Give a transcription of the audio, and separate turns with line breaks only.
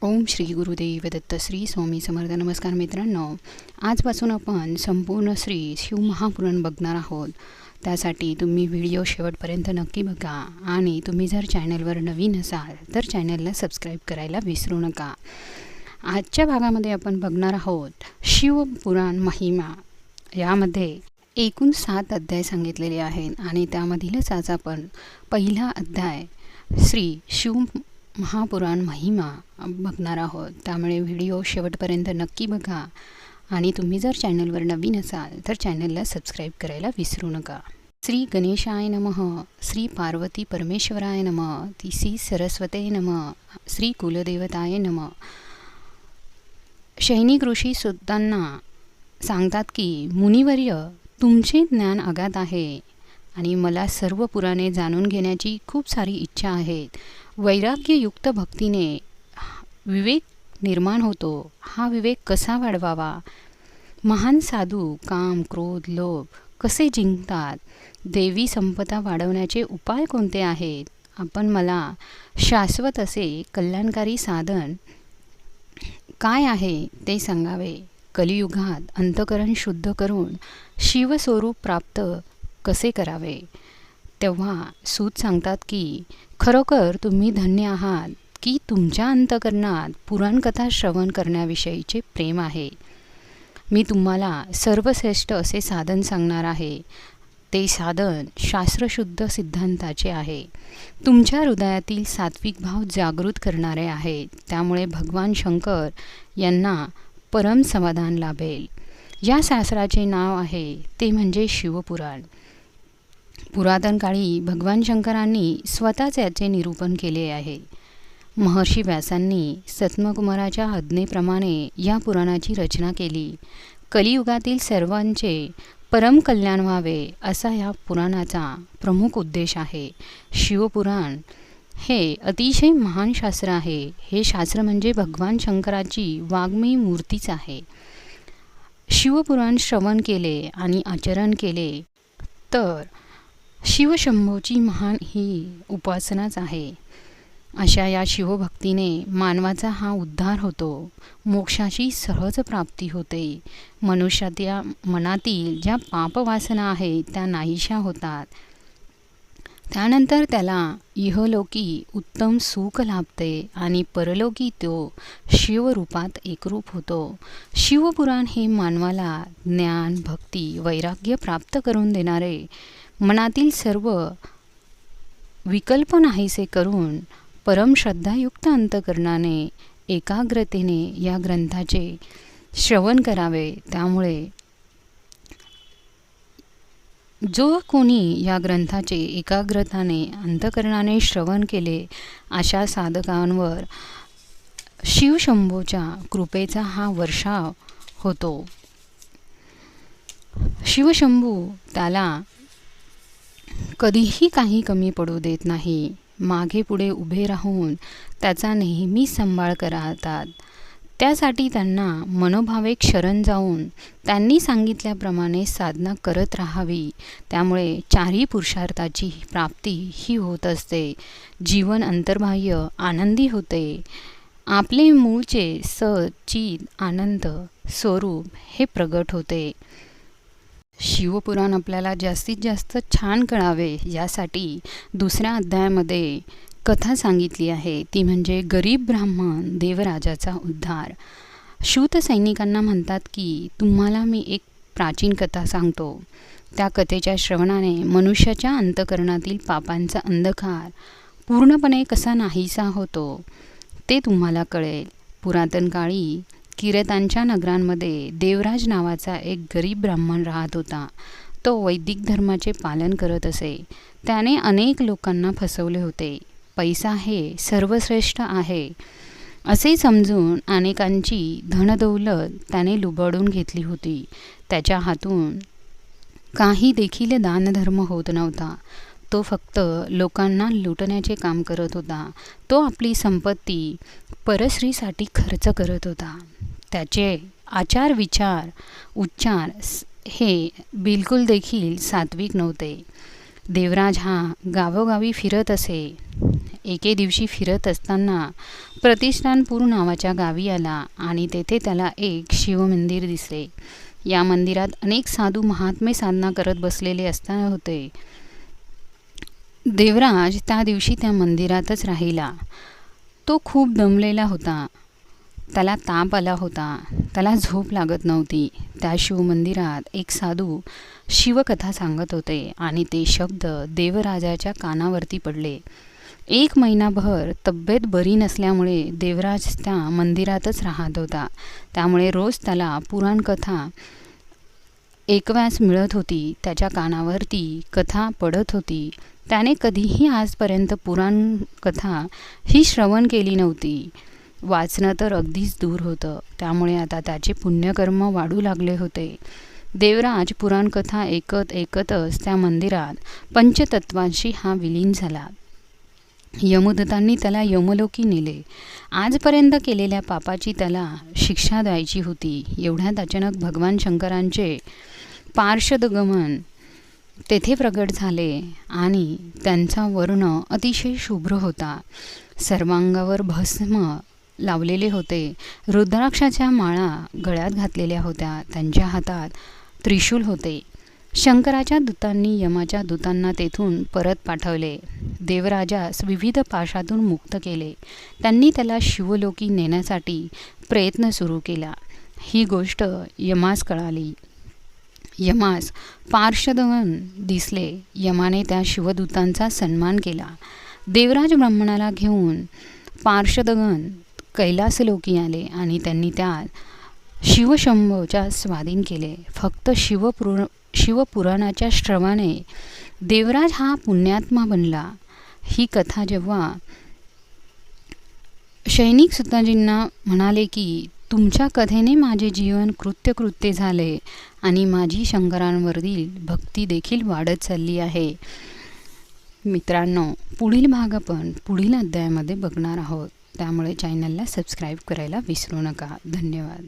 ओम श्री गुरुदेव दत्त. श्री स्वामी समर्थ. नमस्कार मित्रांनो, आजपासून आपण संपूर्ण श्री शिवमहापुराण बघणार आहोत. त्यासाठी तुम्ही व्हिडिओ शेवटपर्यंत नक्की बघा आणि तुम्ही जर चॅनलवर नवीन असाल तर चॅनलला सबस्क्राईब करायला विसरू नका. आजच्या भागामध्ये आपण बघणार आहोत शिवपुराण महिमा. यामध्ये एकूण 7 अध्याय सांगितलेले आहेत आणि त्यामधीलच आज आपण पहिला अध्याय श्री शिव महापुराण महिमा बघणार आहोत. त्यामुळे व्हिडिओ शेवटपर्यंत नक्की बघा आणि तुम्ही जर चॅनलवर नवीन असाल तर चॅनलला सबस्क्राईब करायला विसरू नका. श्री गणेशाय नमः. श्री पार्वती परमेश्वराय नमः. श्री सरस्वते नमः. श्री कुलदेवताय नमः. सैनिक ऋषी सुद्धांना सांगतात की मुनिवर्य, तुमचे ज्ञान अगाध आहे आणि मला सर्व पुराणे जाणून घेण्याची खूप सारी इच्छा आहे. वैराग्ययुक्त भक्तीने विवेक निर्माण होतो. हा विवेक कसा वाढवावा? महान साधू काम, क्रोध, लोभ कसे जिंकतात? देवी संपदा वाढवण्याचे उपाय कोणते आहेत? आपण मला शाश्वत असे कल्याणकारी साधन काय आहे ते सांगावे. कलियुगात अंतःकरण शुद्ध करून शिवस्वरूप प्राप्त कसे करावे? तेव्हा सूत सांगतात की खरोखर तुम्ही धन्य आहात की तुमच्या अंतःकरणात पुराणकथा श्रवण करण्याविषयीचे प्रेम आहे. मी तुम्हाला सर्वश्रेष्ठ असे साधन सांगणार आहे. ते साधन शास्त्रशुद्ध सिद्धांताचे आहे. तुमच्या हृदयातील सात्विक भाव जागृत करणारे आहे. त्यामुळे भगवान शंकर यांना परम समाधान लाभेल. या शास्त्राचे नाव आहे ते म्हणजे शिवपुराण. पुरातन काळी भगवान शंकरांनी स्वतःच याचे निरूपण केले आहे. महर्षी व्यासांनी सत्मकुमाराच्या आज्ञेप्रमाणे या पुराणाची रचना केली. कलियुगातील सर्वांचे परम कल्याण व्हावे असा या पुराणाचा प्रमुख उद्देश आहे. शिवपुराण हे अतिशय महान शास्त्र आहे. हे शास्त्र म्हणजे भगवान शंकराची वाङ्मयी मूर्तीच आहे. शिवपुराण श्रवण केले आणि आचरण केले तर शिवशंभोची महान ही उपासनाच आहे. अशा या शिवभक्तीने मानवाचा हा उद्धार होतो. मोक्षाची सहज प्राप्ती होते. मनुष्याच्या मनातील ज्या पापवासना आहेत त्या नाहीशा होतात. त्यानंतर त्याला इहलोकी उत्तम सुख लाभते आणि परलोकी तो शिवरूपात एकरूप होतो. शिवपुराण हे मानवाला ज्ञान, भक्ती, वैराग्य प्राप्त करून देणारे, मनातील सर्व विकल्प नाहीसे करून परम श्रद्धायुक्त अंतःकरणाने एकाग्रतेने या ग्रंथाचे श्रवण करावे. त्यामुळे जो कोणी या ग्रंथाचे एकाग्रताने अंतःकरणाने श्रवण केले अशा साधकांवर शिवशंभोच्या कृपेचा हा वर्षाव होतो. शिवशंभू त्याला कधीही काही कमी पडू देत नाही. मागे पुढे उभे राहून त्याचा नेहमी सांभाळ करतात. त्यासाठी त्यांना मनोभावे शरण जाऊन त्यांनी सांगितल्याप्रमाणे साधना करत राहावी. त्यामुळे चारही पुरुषार्थाची प्राप्ती ही होत असते. जीवन अंतर्बाह्य आनंदी होते. आपले मूळचे सच्चिद आनंद स्वरूप हे प्रगट होते. शिवपुराण आपल्याला जास्तीत जास्त छान कळावे यासाठी दुसऱ्या अध्यायामध्ये कथा सांगितली आहे. ती म्हणजे गरीब ब्राह्मण देवराजाचा उद्धार. शूत सैनिकांना म्हणतात की तुम्हाला मी एक प्राचीन कथा सांगतो. त्या कथेच्या श्रवणाने मनुष्याच्या अंतःकरणातील पापांचा अंधकार पूर्णपणे कसा नाहीसा होतो ते तुम्हाला कळेल. पुरातन काळी किरातांच्या नगरांमध्ये देवराज नावाचा एक गरीब ब्राह्मण राहत होता. तो वैदिक धर्माचे पालन करत असे. त्याने अनेक लोकांना फसवले होते. पैसा हे सर्वश्रेष्ठ आहे असे समजून अनेकांची धनदौलत त्याने लुबाडून घेतली होती. त्याच्या हातून काही देखील दानधर्म होत नव्हता. तो फक्त लोकांना लुटण्याचे काम करत होता. तो आपली संपत्ती परस्त्रीसाठी खर्च करत होता. त्याचे आचार, विचार, उच्चार हे बिलकुल देखील सात्विक नव्हते. देवराज हा गावोगावी फिरत असे एके दिवशी फिरत असताना प्रतिष्ठानपूर नावाच्या गावी आला आणि तेथे त्याला एक शिवमंदिर दिसले. या मंदिरात अनेक साधू महात्मे साधना करत बसलेले असताना होते. देवराज त्या दिवशी त्या मंदिरातच राहिला. तो खूप दमलेला होता. त्याला ताप आला होता. त्याला झोप लागत नव्हती. त्या शिवमंदिरात एक साधू शिवकथा सांगत होते आणि ते शब्द देवराजाच्या कानावरती पडले. 1 महिनाभर तब्येत बरी नसल्यामुळे देवराज त्या मंदिरातच राहत होता. त्यामुळे रोज त्याला पुराणकथा ऐकवायला मिळत होती. त्याच्या कानावरती कथा पडत होती. त्याने कधीही आजपर्यंत पुराणकथा ही श्रवण केली नव्हती. वाचणं तर अगदीच दूर होतं. त्यामुळे आता त्याचे पुण्यकर्म वाढू लागले होते. देवराज पुराणकथा ऐकतच त्या मंदिरात पंचतत्वांशी हा विलीन झाला. यमदूतांनी त्याला यमलोकी नेले. आजपर्यंत केलेल्या पापाची त्याला शिक्षा द्यायची होती. एवढ्यात अचानक भगवान शंकरांचे पार्षदगमन तेथे प्रगट झाले आणि त्यांचा वर्ण अतिशय शुभ्र होता. सर्वांगावर भस्म लावलेले होते. रुद्राक्षाच्या माळा गळ्यात घातलेल्या होत्या. त्यांच्या हातात त्रिशूल होते. शंकराच्या दूतांनी यमाच्या दूतांना तेथून परत पाठवले. देवराजास विविध पाशातून मुक्त केले. त्यांनी त्याला शिवलोकी नेण्यासाठी प्रयत्न सुरू केला. ही गोष्ट यमास कळाली. यमास पार्षदगण दिसले. यमाने त्या शिवदूतांचा सन्मान केला. देवराज ब्राह्मणाला घेऊन पार्षदगण कैलासलोकी आले आणि त्यांनी त्यात शिवशंभूच्या स्वाधीन केले. फक्त शिवपुराणाच्या श्रवणाने देवराज हा पुण्यात्मा बनला. ही कथा जेव्हा सैनिक सुताजींना म्हणाले की तुमच्या कथेने माझे जीवन कृत्य झाले आणि माझी शंकरांवरील भक्ती देखील वाढत चालली आहे. मित्रांनो, पुढील भाग आपण पुढील अध्यायामध्ये बघणार आहोत. त्यामुळे चॅनलला सबस्क्राईब करायला विसरू नका. धन्यवाद.